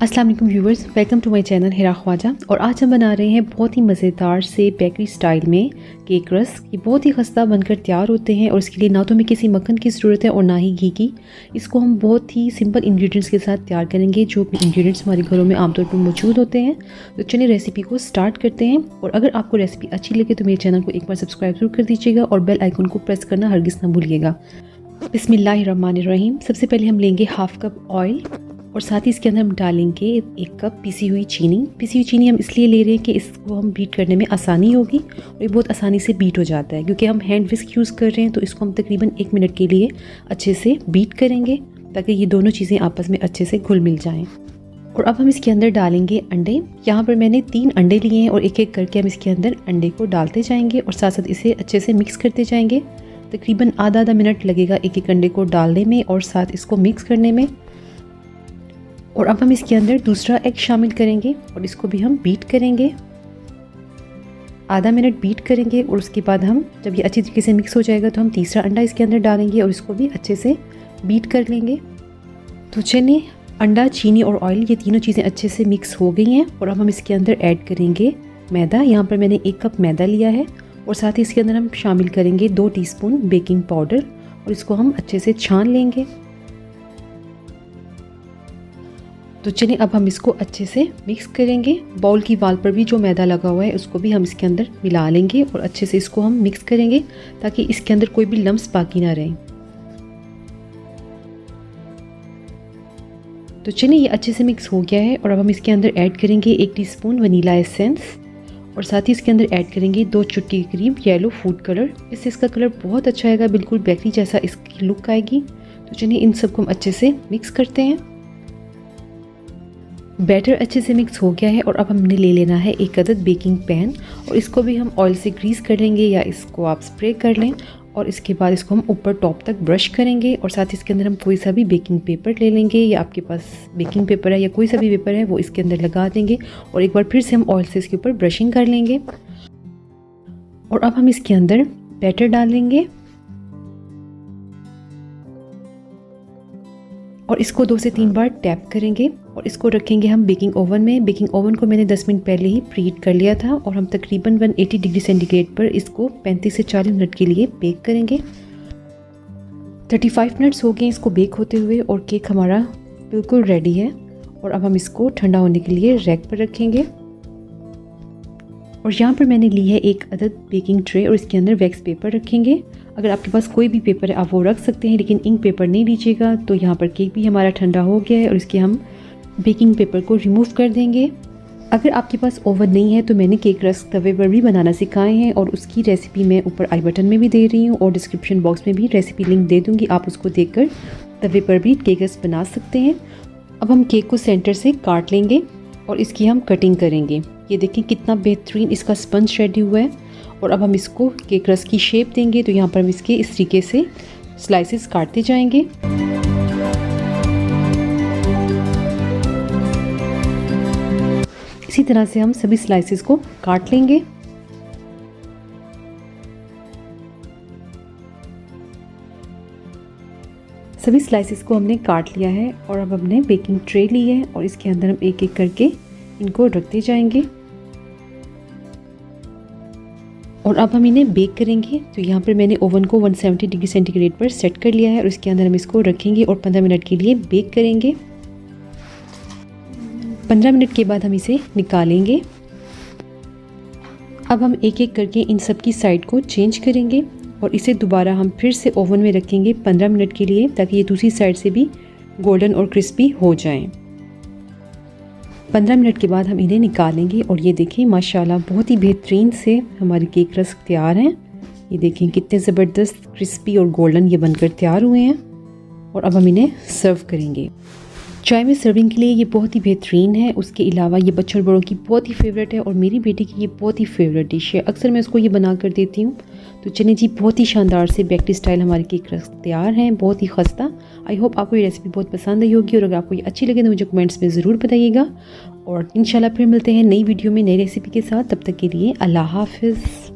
अस्सलाम वालेकुम viewers, welcome to my channel Hira Khwaja. और आज हम बना रहे हैं बहुत ही मज़ेदार से बेकरी स्टाइल में केक रस्क। ये बहुत ही खस्ता बनकर तैयार होते हैं और इसके लिए ना तो हमें किसी मक्खन की ज़रूरत है और ना ही घी की। इसको हम बहुत ही सिंपल इंग्रेडिएंट्स के साथ तैयार करेंगे, जो इंग्रेडिएंट्स हमारे घरों में आमतौर पर मौजूद होते हैं। तो चलिए रेसिपी को स्टार्ट करते हैं। और अगर आपको रेसिपी अच्छी लगे तो मेरे चैनल को एक बार सब्सक्राइब जरूर कर दीजिएगा और बेल आइकन को प्रेस करना हरगिज़ ना भूलिएगा। बिस्मिल्लाहिर्रहमानिर्रहीम। सबसे पहले हम लेंगे हाफ़ कप ऑयल और साथ ही इसके अंदर हम डालेंगे 1 कप पिसी हुई चीनी। पिसी हुई चीनी हम इसलिए ले रहे हैं कि इसको हम बीट करने में आसानी होगी और ये बहुत आसानी से बीट हो जाता है। क्योंकि हम हैंड विस्क यूज़ कर रहे हैं तो इसको हम तकरीबन 1 मिनट के लिए अच्छे से बीट करेंगे ताकि ये दोनों चीज़ें आपस में अच्छे से घुल मिल जाएँ। और अब हम इसके अंदर डालेंगे अंडे। यहाँ पर मैंने 3 अंडे लिए हैं और एक एक करके हम इसके अंदर अंडे को डालते जाएंगे और साथ साथ इसे अच्छे से मिक्स करते जाएंगे। तकरीबन आधा मिनट लगेगा एक एक अंडे को डालने में और साथ इसको मिक्स करने में। और अब हम इसके अंदर दूसरा एग शामिल करेंगे और इसको भी हम बीट करेंगे। आधा मिनट बीट करेंगे और उसके बाद हम जब ये अच्छी तरीके से मिक्स हो जाएगा तो हम तीसरा अंडा इसके अंदर डालेंगे और इसको भी अच्छे से बीट कर लेंगे। तो चलिए, अंडा, चीनी और ऑयल ये तीनों चीज़ें अच्छे से मिक्स हो गई हैं। और अब हम इसके अंदर ऐड करेंगे मैदा। यहाँ पर मैंने 1 कप मैदा लिया है और साथ ही इसके अंदर हम शामिल करेंगे 2 टीस्पून बेकिंग पाउडर और इसको हम अच्छे से छान लेंगे। तो चलिए, अब हम इसको अच्छे से मिक्स करेंगे। बाउल की वाल पर भी जो मैदा लगा हुआ है उसको भी हम इसके अंदर मिला लेंगे और अच्छे से इसको हम मिक्स करेंगे ताकि इसके अंदर कोई भी लम्स बाकी ना रहे। तो चलिए, ये अच्छे से मिक्स हो गया है और अब हम इसके अंदर ऐड करेंगे 1 टीस्पून वनीला एसेंस और साथ ही इसके अंदर ऐड करेंगे 2 चुटकी के करीब येलो फूड कलर। इससे इसका कलर बहुत अच्छा आएगा, बिल्कुल बेकरी जैसा इसकी लुक आएगी। तो चलिए, इन सबको हम अच्छे से मिक्स करते हैं। बैटर अच्छे से मिक्स हो गया है और अब हमने ले लेना है 1 अदद बेकिंग पैन और इसको भी हम ऑयल से ग्रीस कर लेंगे या इसको आप स्प्रे कर लें। और इसके बाद इसको हम ऊपर टॉप तक ब्रश करेंगे और साथ ही इसके अंदर हम कोई सा भी बेकिंग पेपर ले लेंगे या आपके पास बेकिंग पेपर है या कोई सा भी पेपर है वो इसके अंदर लगा देंगे और एक बार फिर से हम ऑयल से इसके ऊपर ब्रशिंग कर लेंगे। और अब हम इसके अंदर बैटर डालेंगे और इसको 2 से 3 बार टैप करेंगे और इसको रखेंगे हम बेकिंग ओवन में। बेकिंग ओवन को मैंने 10 मिनट पहले ही प्रीहीट कर लिया था और हम तकरीबन 180 डिग्री सेंटीग्रेड पर इसको 35 से 40 मिनट के लिए बेक करेंगे। 35 मिनट्स हो गए इसको बेक होते हुए और केक हमारा बिल्कुल रेडी है। और अब हम इसको ठंडा होने के लिए रैक पर रखेंगे। और यहाँ पर मैंने ली है 1 अदद बेकिंग ट्रे और इसके अंदर वैक्स पेपर रखेंगे। अगर आपके पास कोई भी पेपर है आप वो रख सकते हैं, लेकिन इंक पेपर नहीं लीजिएगा। तो यहाँ पर केक भी हमारा ठंडा हो गया है और इसके हम बेकिंग पेपर को रिमूव कर देंगे। अगर आपके पास ओवन नहीं है तो मैंने केक रस्क तवे पर भी बनाना सिखाए हैं और उसकी रेसिपी मैं ऊपर आई बटन में भी दे रही हूँ और डिस्क्रिप्शन बॉक्स में भी रेसिपी लिंक दे दूँगी। आप उसको देखकर तवे पर भी केक रस्क बना सकते हैं। अब हम केक को सेंटर से काट लेंगे और इसकी हम कटिंग करेंगे। ये देखें कितना बेहतरीन इसका स्पंज रेडी हुआ है। और अब हम इसको केक रस्क की शेप देंगे। तो यहाँ पर हम इसके इस तरीके से स्लाइसेस काटते जाएंगे। इसी तरह से हम सभी स्लाइसेस को काट लेंगे। सभी स्लाइसेस को हमने काट लिया है और अब हमने बेकिंग ट्रे ली है और इसके अंदर हम एक एक करके इनको रखते जाएंगे और अब हम इन्हें बेक करेंगे। तो यहाँ पर मैंने ओवन को 170 डिग्री सेंटीग्रेड पर सेट कर लिया है और इसके अंदर हम इसको रखेंगे और 15 मिनट के लिए बेक करेंगे। 15 मिनट के बाद हम इसे निकालेंगे। अब हम एक एक करके इन सब की साइड को चेंज करेंगे और इसे दोबारा हम फिर से ओवन में रखेंगे 15 मिनट के लिए ताकि ये दूसरी साइड से भी गोल्डन और क्रिस्पी हो जाएं। 15 मिनट के बाद हम इन्हें निकालेंगे और ये देखें माशाल्लाह बहुत ही बेहतरीन से हमारे केक रस्क तैयार हैं। ये देखें कितने ज़बरदस्त क्रिस्पी और गोल्डन ये बनकर तैयार हुए हैं। और अब हम इन्हें सर्व करेंगे। चाय में सर्विंग के लिए ये बहुत ही बेहतरीन है। उसके अलावा ये बच्चों बड़ों की बहुत ही फेवरेट है और मेरी बेटी की ये बहुत ही फेवरेट डिश है। अक्सर मैं उसको ये बना कर देती हूँ। तो चलिए जी, बहुत ही शानदार से बेकरी स्टाइल हमारे केक रस्क तैयार हैं, बहुत ही खस्ता। आई होप आपको ये रेसिपी बहुत पसंद आई होगी और अगर आपको ये अच्छी लगे तो मुझे कमेंट्स में ज़रूर बताइएगा। और इंशाल्लाह फिर मिलते हैं नई वीडियो में नई रेसिपी के साथ। तब तक के लिए अल्लाह हाफिज़।